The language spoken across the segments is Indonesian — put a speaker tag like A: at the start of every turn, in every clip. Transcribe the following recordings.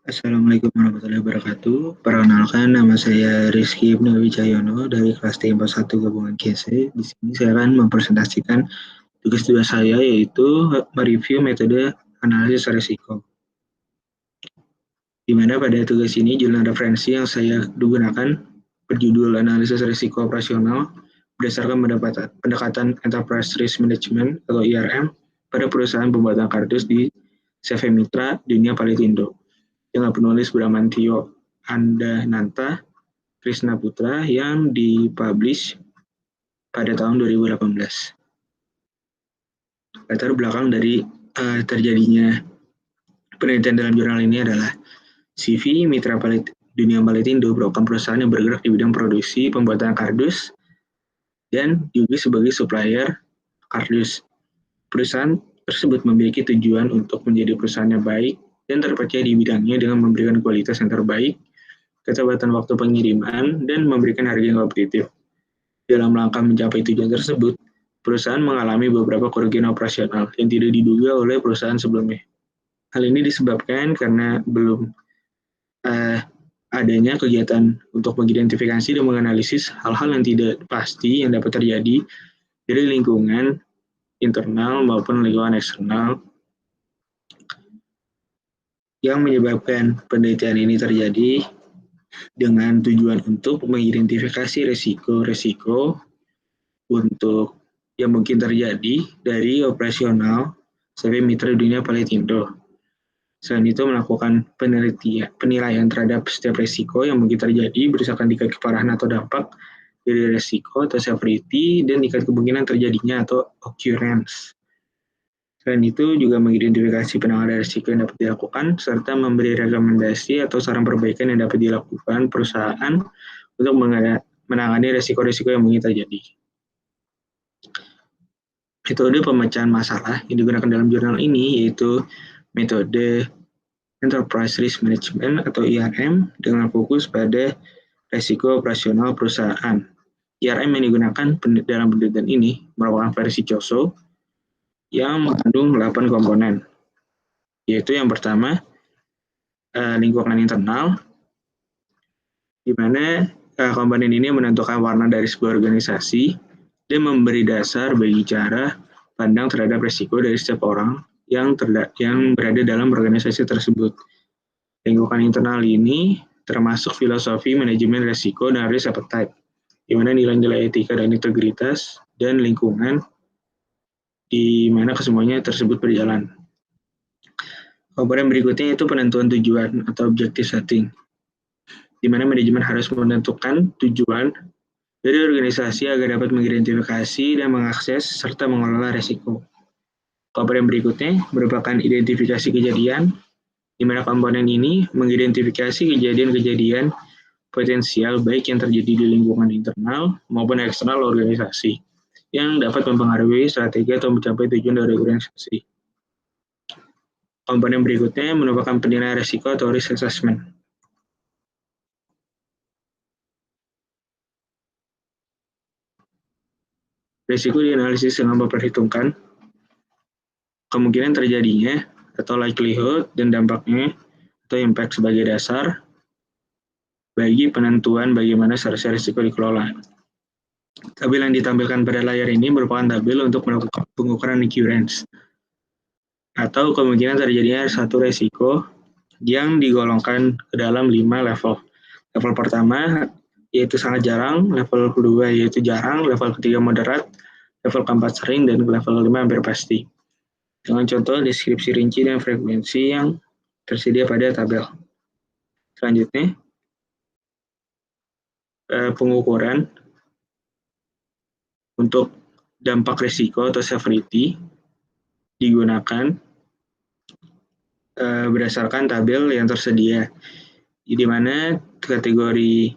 A: Assalamualaikum warahmatullahi wabarakatuh. Perkenalkan, nama saya Rizky Ibnu Wijayono dari kelas T41 Gabungan GC. Di sini saya akan mempresentasikan tugas saya, yaitu mereview metode analisis risiko. Di mana pada tugas ini jurnal referensi yang saya gunakan berjudul analisis risiko operasional berdasarkan pendekatan Enterprise Risk Management atau IRM pada perusahaan pembuatan kardus di CV Mitra Dunia Palitindo, dengan penulis Bramantio Andananta Krishna Putra yang dipublish pada tahun 2018. Latar belakang dari terjadinya penelitian dalam jurnal ini adalah CV Mitra Dunia Palitindo merupakan perusahaan yang bergerak di bidang produksi pembuatan kardus dan juga sebagai supplier kardus. Perusahaan tersebut memiliki tujuan untuk menjadi perusahaan yang baik dan terpercaya di bidangnya dengan memberikan kualitas yang terbaik, ketepatan waktu pengiriman, dan memberikan harga yang kompetitif. Dalam langkah mencapai tujuan tersebut, perusahaan mengalami beberapa kerugian operasional yang tidak diduga oleh perusahaan sebelumnya. Hal ini disebabkan karena belum adanya kegiatan untuk mengidentifikasi dan menganalisis hal-hal yang tidak pasti yang dapat terjadi dari lingkungan internal maupun lingkungan eksternal yang menyebabkan penelitian ini terjadi dengan tujuan untuk mengidentifikasi risiko-risiko untuk yang mungkin terjadi dari operasional CV Mitra Dunia Palitindo. Selain itu melakukan penilaian terhadap setiap risiko yang mungkin terjadi berdasarkan tingkat keparahan atau dampak dari risiko atau severity dan tingkat kemungkinan terjadinya atau occurrence. Selain itu juga mengidentifikasi penanganan risiko yang dapat dilakukan serta memberi rekomendasi atau saran perbaikan yang dapat dilakukan perusahaan untuk menangani risiko-risiko yang mungkin terjadi. Metode pemecahan masalah yang digunakan dalam jurnal ini yaitu metode Enterprise Risk Management atau IRM dengan fokus pada risiko operasional perusahaan. IRM yang digunakan dalam penelitian ini merupakan versi COSO yang mengandung 8 komponen, yaitu yang pertama lingkungan internal, di mana komponen ini menentukan warna dari sebuah organisasi dan memberi dasar bagi cara pandang terhadap risiko dari setiap orang yang berada dalam organisasi tersebut. Lingkungan internal ini termasuk filosofi manajemen risiko dan risk appetite, di mana nilai-nilai etika dan integritas dan lingkungan di mana kesemuanya tersebut berjalan. Komponen berikutnya itu penentuan tujuan atau objective setting, di mana manajemen harus menentukan tujuan dari organisasi agar dapat mengidentifikasi dan mengakses serta mengelola risiko. Komponen berikutnya merupakan identifikasi kejadian, di mana komponen ini mengidentifikasi kejadian-kejadian potensial baik yang terjadi di lingkungan internal maupun eksternal organisasi yang dapat mempengaruhi strategi atau mencapai tujuan dari organisasi. Komponen berikutnya merupakan penilaian risiko atau risk assessment. Risiko dianalisis dengan memperhitungkan kemungkinan terjadinya atau likelihood dan dampaknya atau impact sebagai dasar bagi penentuan bagaimana seharusnya risiko dikelola. Tabel yang ditampilkan pada layar ini merupakan tabel untuk melakukan pengukuran occurrence atau kemungkinan terjadinya satu risiko yang digolongkan ke dalam 5 level. Level pertama yaitu sangat jarang, level kedua yaitu jarang, level ketiga moderat, level keempat sering, dan level kelima hampir pasti. Dengan contoh deskripsi rinci dan frekuensi yang tersedia pada tabel. Selanjutnya, pengukuran untuk dampak risiko atau severity digunakan berdasarkan tabel yang tersedia, di mana kategori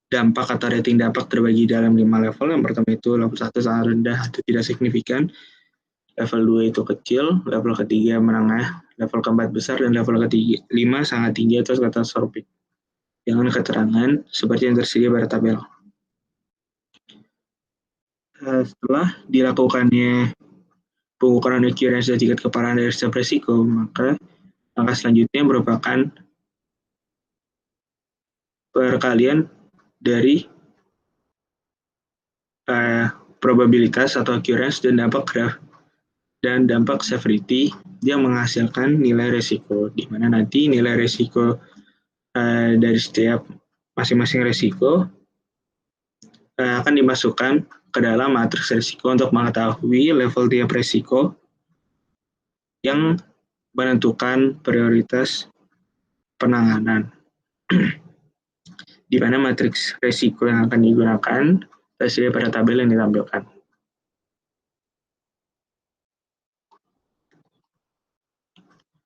A: dampak atau rating dampak terbagi dalam 5 level. Yang pertama itu level 1 sangat rendah atau tidak signifikan, level 2 itu kecil, level ketiga menengah, level keempat besar, dan level kelima sangat tinggi atau katastrofik, dengan keterangan seperti yang tersedia pada tabel. Setelah dilakukannya pengukuran occurrence dan tingkat keparahan dari setiap risiko, maka langkah selanjutnya merupakan perkalian dari probabilitas atau occurrence dan dampak severity yang menghasilkan nilai resiko, di mana nanti nilai resiko dari setiap masing-masing resiko akan dimasukkan ke dalam matriks resiko untuk mengetahui level tiap resiko yang menentukan prioritas penanganan. Di mana matriks resiko yang akan digunakan tersedia pada tabel yang ditampilkan.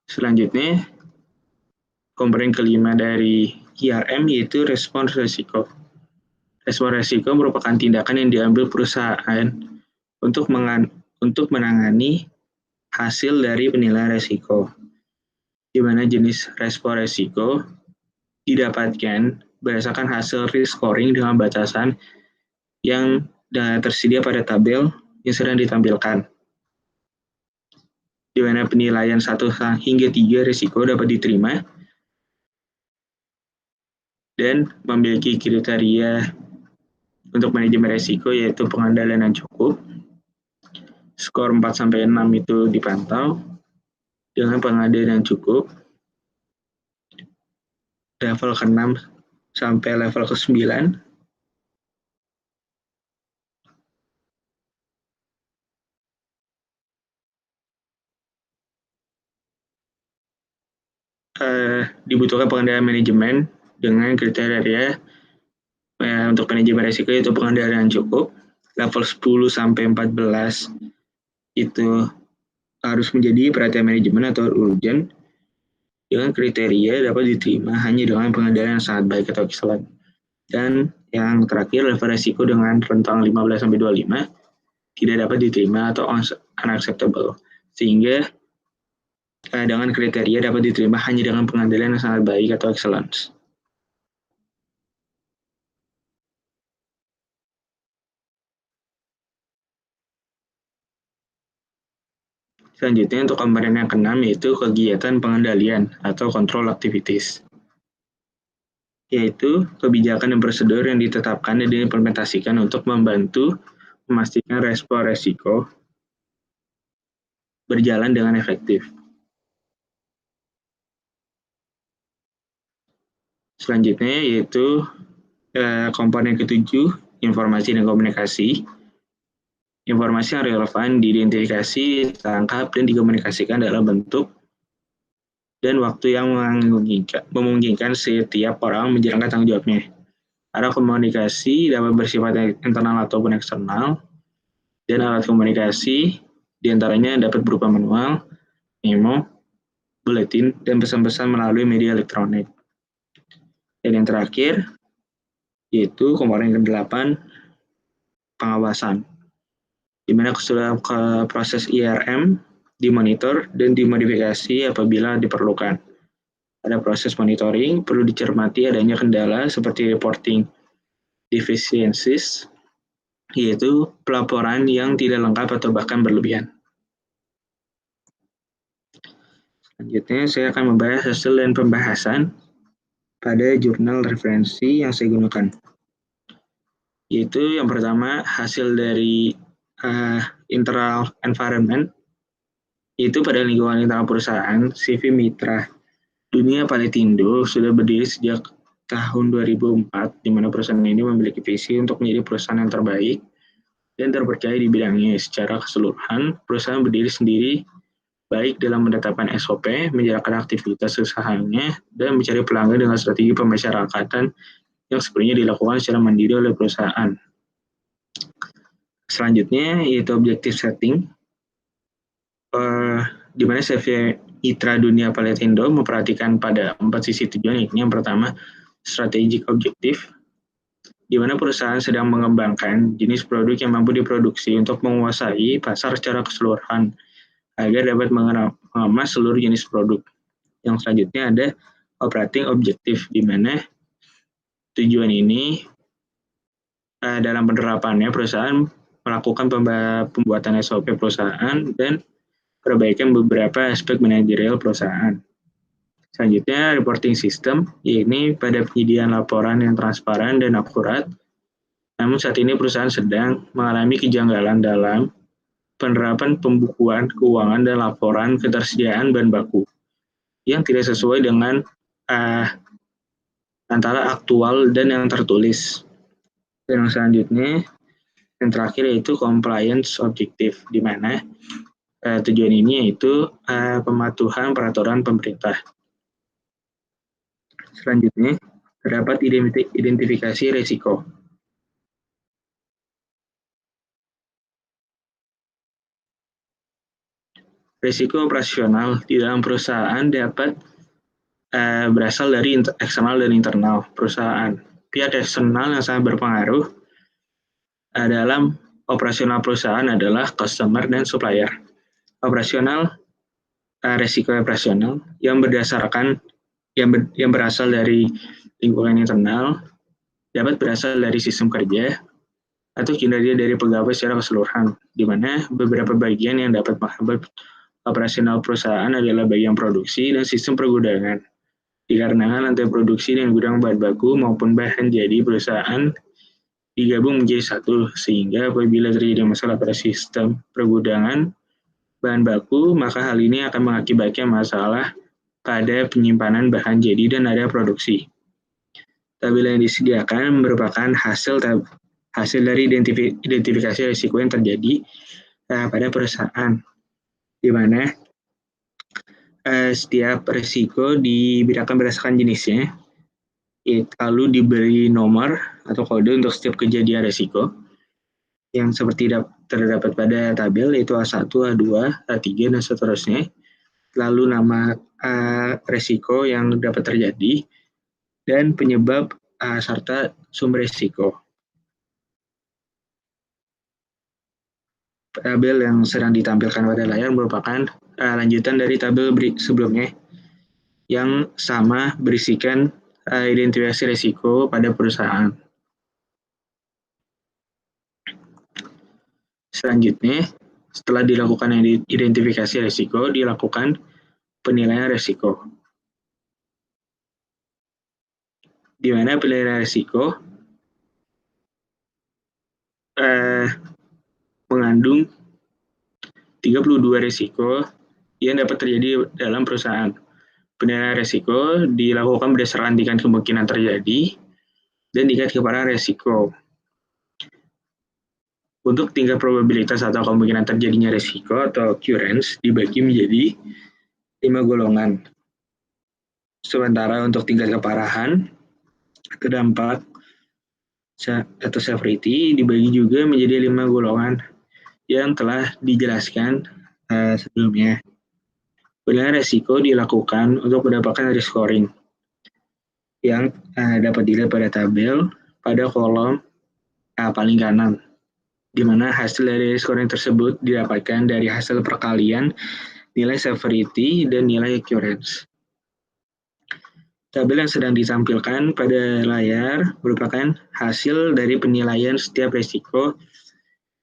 A: Selanjutnya, komponen kelima dari IRM yaitu respons resiko. Respons resiko merupakan tindakan yang diambil perusahaan untuk menangani hasil dari penilaian resiko, di mana jenis respons resiko didapatkan berdasarkan hasil risk scoring dengan batasan yang tersedia pada tabel yang sedang ditampilkan, di mana penilaian 1 hingga 3 risiko dapat diterima dan memiliki kriteria untuk manajemen risiko yaitu pengendalian yang cukup, skor 4-6 itu dipantau dengan pengendalian yang cukup, level ke-6 sampai level ke-9 dibutuhkan pengendalian manajemen dengan kriteria untuk manajemen risiko yaitu pengendalian yang cukup. Level 10 sampai 14 itu harus menjadi perhatian manajemen atau urgent dengan kriteria dapat diterima hanya dengan pengendalian yang sangat baik atau excellent. Dan yang terakhir level risiko dengan rentang 15 sampai 25 tidak dapat diterima atau unacceptable, sehingga dengan kriteria dapat diterima hanya dengan pengendalian yang sangat baik atau excellence. Selanjutnya untuk komponen yang keenam yaitu kegiatan pengendalian atau control activities, yaitu kebijakan dan prosedur yang ditetapkan dan diimplementasikan untuk membantu memastikan respon resiko berjalan dengan efektif. Selanjutnya yaitu komponen ketujuh, informasi dan komunikasi. Informasi yang relevan diidentifikasi, ditangkap, dan dikomunikasikan dalam bentuk dan waktu yang memungkinkan setiap orang menjalankan tanggung jawabnya. Arah komunikasi dapat bersifat internal ataupun eksternal, dan alat komunikasi diantaranya dapat berupa manual, memo, buletin, dan pesan-pesan melalui media elektronik. Dan yang terakhir, yaitu komponen ke-8, pengawasan, di mana keseluruhan proses IRM dimonitor dan dimodifikasi apabila diperlukan. Pada proses monitoring, perlu dicermati adanya kendala seperti reporting deficiencies, yaitu pelaporan yang tidak lengkap atau bahkan berlebihan. Selanjutnya, saya akan membahas hasil dan pembahasan pada jurnal referensi yang saya gunakan. Yaitu yang pertama, hasil dari internal environment, yaitu pada lingkungan internal perusahaan, CV Mitra Dunia Paletindo sudah berdiri sejak tahun 2004, di mana perusahaan ini memiliki visi untuk menjadi perusahaan yang terbaik dan terpercaya di bidangnya. Secara keseluruhan, perusahaan berdiri sendiri baik dalam menetapkan SOP, menjalankan aktivitas usahanya, dan mencari pelanggan dengan strategi pemasyarakatan yang sebenarnya dilakukan secara mandiri oleh perusahaan. Selanjutnya, yaitu objective setting, di mana CV Mitra Dunia Paletindo memperhatikan pada 4 sisi tujuan, yaitu yang pertama, strategic objective, di mana perusahaan sedang mengembangkan jenis produk yang mampu diproduksi untuk menguasai pasar secara keseluruhan, agar dapat mengemas seluruh jenis produk. Yang selanjutnya ada operating objective, di mana tujuan ini dalam penerapannya perusahaan melakukan pembuatan SOP perusahaan dan perbaikan beberapa aspek manajerial perusahaan. Selanjutnya, reporting system, yakni pada penyediaan laporan yang transparan dan akurat. Namun saat ini perusahaan sedang mengalami kejanggalan dalam penerapan pembukuan keuangan dan laporan ketersediaan bahan baku yang tidak sesuai dengan antara aktual dan yang tertulis. Dan yang selanjutnya, yang terakhir yaitu compliance objektif, di mana tujuan ini yaitu pematuhan peraturan pemerintah. Selanjutnya, terdapat identifikasi risiko. Risiko operasional di dalam perusahaan dapat berasal dari eksternal dan internal perusahaan. Pihak eksternal yang sangat berpengaruh dalam operasional perusahaan adalah customer dan supplier. Operasional, risiko operasional yang berdasarkan yang berasal dari lingkungan internal dapat berasal dari sistem kerja atau kinerja dari pegawai secara keseluruhan, di mana beberapa bagian yang dapat menghambat operasional perusahaan adalah bagian produksi dan sistem pergudangan. Dikarenakan lantai produksi dan gudang bahan baku maupun bahan jadi perusahaan digabung menjadi satu, sehingga apabila terjadi masalah pada sistem pergudangan bahan baku, maka hal ini akan mengakibatkan masalah pada penyimpanan bahan jadi dan area produksi. Tabel yang disediakan merupakan hasil dari identifikasi risiko yang terjadi pada perusahaan, di mana setiap risiko dibedakan berdasarkan jenisnya, lalu diberi nomor atau kode untuk setiap kejadian risiko yang seperti terdapat pada tabel, yaitu A1, A2, A3, dan seterusnya. Lalu nama risiko yang dapat terjadi dan penyebab serta sumber risiko. Tabel yang sedang ditampilkan pada layar merupakan lanjutan dari tabel sebelumnya yang sama berisikan identifikasi risiko pada perusahaan. Selanjutnya, setelah dilakukan identifikasi risiko, dilakukan penilaian risiko. Di mana penilaian risiko mengandung 32 risiko yang dapat terjadi dalam perusahaan. Penilaian risiko dilakukan berdasarkan tingkat kemungkinan terjadi dan tingkat keparahan risiko. Untuk tingkat probabilitas atau kemungkinan terjadinya risiko atau occurrence dibagi menjadi 5 golongan. Sementara untuk tingkat keparahan atau dampak atau severity dibagi juga menjadi 5 golongan yang telah dijelaskan sebelumnya. Penilaian risiko dilakukan untuk mendapatkan risk scoring yang dapat dilihat pada tabel pada kolom paling kanan, di mana hasil dari scoring tersebut didapatkan dari hasil perkalian nilai severity dan nilai occurrence. Tabel yang sedang ditampilkan pada layar merupakan hasil dari penilaian setiap risiko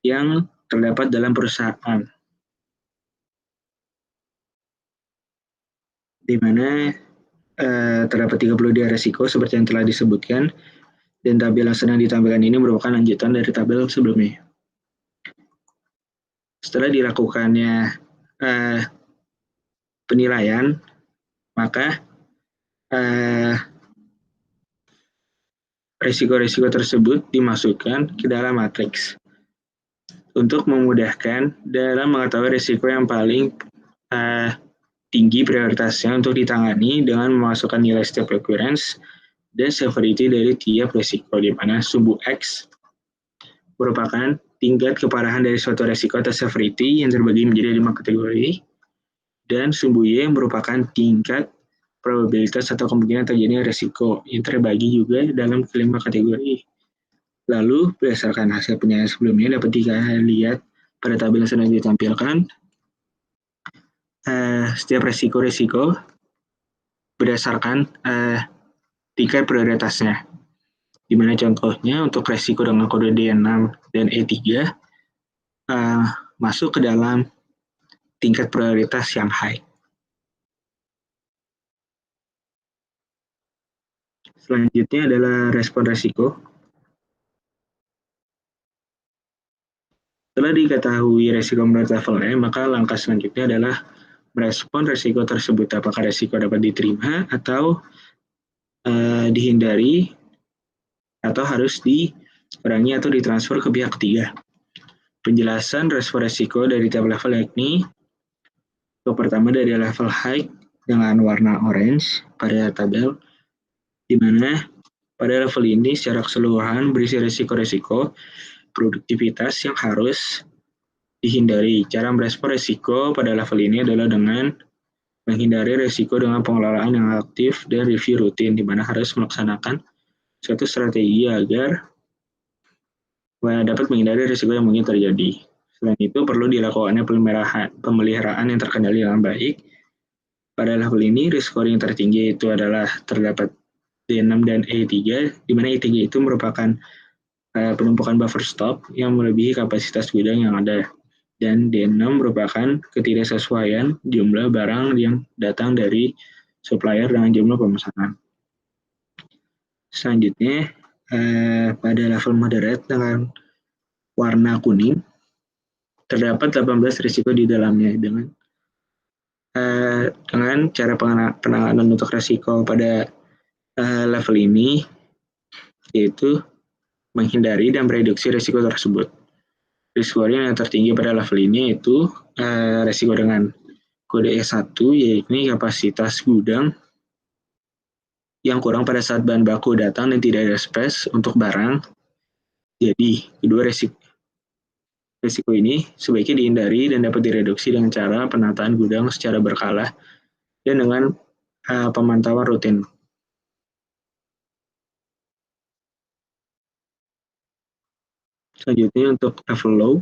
A: yang terdapat dalam perusahaan, di mana terdapat 32 risiko seperti yang telah disebutkan, dan tabel yang sedang ditampilkan ini merupakan lanjutan dari tabel sebelumnya. Setelah dilakukannya penilaian, maka risiko-risiko tersebut dimasukkan ke dalam matriks untuk memudahkan dalam mengetahui risiko yang paling tinggi prioritasnya untuk ditangani dengan memasukkan nilai setiap occurrence dan severity dari tiap risiko, di mana sumbu X merupakan tingkat keparahan dari suatu risiko atau severity yang terbagi menjadi 5 kategori, dan sumbu Y merupakan tingkat probabilitas atau kemungkinan terjadinya risiko yang terbagi juga dalam kelima kategori. Lalu, berdasarkan hasil penilaian sebelumnya dapat dilihat pada tabel yang sedang ditampilkan, setiap risiko-risiko berdasarkan tingkat prioritasnya. Di mana contohnya untuk risiko dengan kode D6 dan E3 masuk ke dalam tingkat prioritas yang high. Selanjutnya adalah respon resiko. Setelah diketahui resiko menurut level E, maka langkah selanjutnya adalah merespon resiko tersebut. Apakah resiko dapat diterima atau dihindari atau harus dikurangi atau ditransfer ke pihak ketiga. Penjelasan respon resiko dari tiap level yakni yang pertama dari level high dengan warna orange pada tabel, di mana pada level ini secara keseluruhan berisi resiko-resiko produktivitas yang harus dihindari. Cara merespon resiko pada level ini adalah dengan menghindari resiko dengan pengelolaan yang aktif dan review rutin, di mana harus melaksanakan suatu strategi agar dapat menghindari risiko yang mungkin terjadi. Selain itu, perlu dilakukannya pemeliharaan yang terkendali dengan baik. Pada level ini, risiko yang tertinggi itu adalah terdapat D6 dan E3, di mana E3 itu merupakan penumpukan buffer stock yang melebihi kapasitas gudang yang ada. Dan D6 merupakan ketidaksesuaian jumlah barang yang datang dari supplier dengan jumlah pemesanan. Selanjutnya, pada level moderate dengan warna kuning, terdapat 18 risiko di dalamnya dengan cara penanganan untuk risiko pada level ini, yaitu menghindari dan mereduksi risiko tersebut. Risiko yang tertinggi pada level ini yaitu risiko dengan kode E1, yaitu kapasitas gudang yang kurang pada saat bahan baku datang dan tidak ada space untuk barang. Jadi, kedua risiko ini sebaiknya dihindari dan dapat direduksi dengan cara penataan gudang secara berkala dan dengan pemantauan rutin. Selanjutnya untuk level low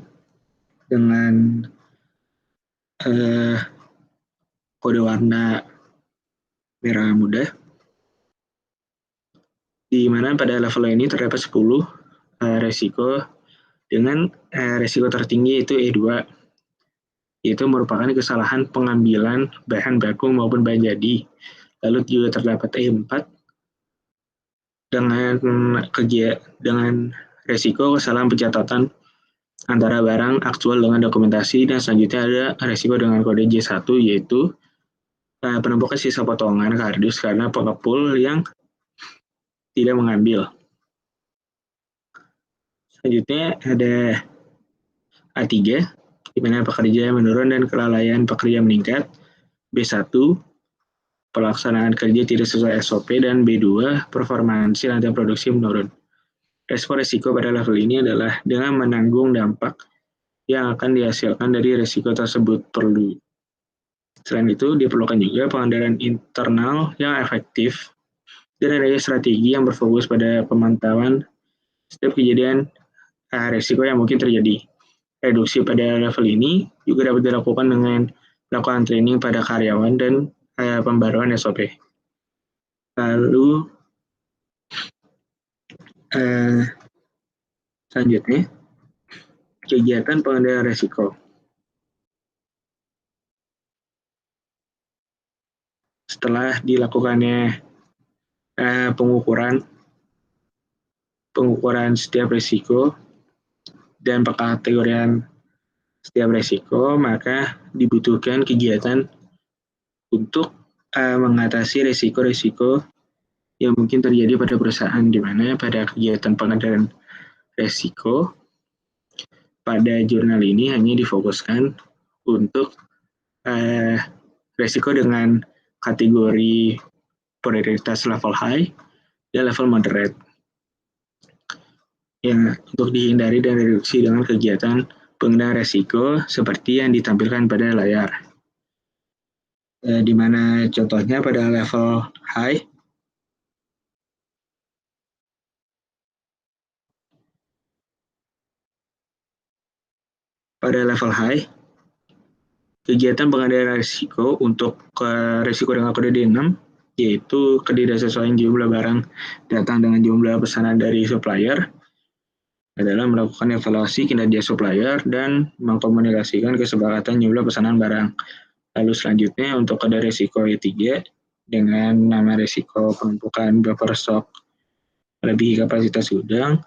A: dengan kode warna merah muda, di mana pada level ini terdapat 10 resiko dengan resiko tertinggi yaitu E2, yaitu merupakan kesalahan pengambilan bahan baku maupun bahan jadi. Lalu juga terdapat E4 dengan resiko kesalahan pencatatan antara barang aktual dengan dokumentasi, dan selanjutnya ada resiko dengan kode J1 yaitu penumpukan sisa potongan kardus karena pengepul yang tidak mengambil. Selanjutnya ada A3, di mana pekerja menurun dan kelalaian pekerja meningkat. B1, pelaksanaan kerja tidak sesuai SOP, dan B2, performansi rantai produksi menurun. Respon risiko pada level ini adalah dengan menanggung dampak yang akan dihasilkan dari risiko tersebut perlu. Selain itu, diperlukan juga pengendalian internal yang efektif dan adanya strategi yang berfokus pada pemantauan setiap kejadian risiko yang mungkin terjadi. Reduksi pada level ini juga dapat dilakukan dengan melakukan training pada karyawan dan pembaruan SOP. Lalu selanjutnya, kegiatan pengendalian risiko. Setelah dilakukannya pengukuran setiap risiko dan pengkategorian setiap risiko, maka dibutuhkan kegiatan untuk mengatasi risiko-risiko yang mungkin terjadi pada perusahaan, di mana pada kegiatan pengendalian risiko pada jurnal ini hanya difokuskan untuk risiko dengan kategori prioritas level high dan level moderate, yang untuk dihindari dan reduksi dengan kegiatan pengendalian risiko seperti yang ditampilkan pada layar. Di mana contohnya pada level high, kegiatan pengendalian risiko untuk risiko dengan kode D6, yaitu ketidaksesuaian jumlah barang datang dengan jumlah pesanan dari supplier, adalah melakukan evaluasi kinerja supplier dan mengkomunikasikan kesepakatan jumlah pesanan barang. Lalu selanjutnya untuk kode risiko E3, dengan nama risiko penumpukan buffer stock melebihi kapasitas gudang,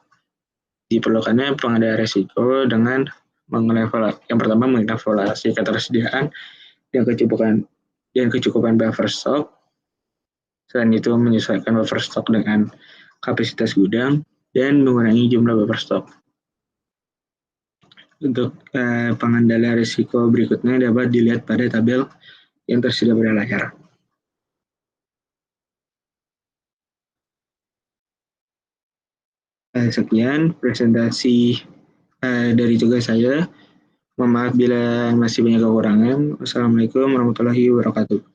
A: diperlukannya pengendalian risiko dengan yang pertama mengevaluasi ketersediaan dan kecukupan buffer stock. Selain itu menyesuaikan buffer stock dengan kapasitas gudang dan mengurangi jumlah buffer stock. Untuk pengendalian risiko berikutnya dapat dilihat pada tabel yang tersedia pada layar. Sekian presentasi dari tugas saya. Mohon maaf bila masih banyak kekurangan. Wassalamualaikum warahmatullahi wabarakatuh.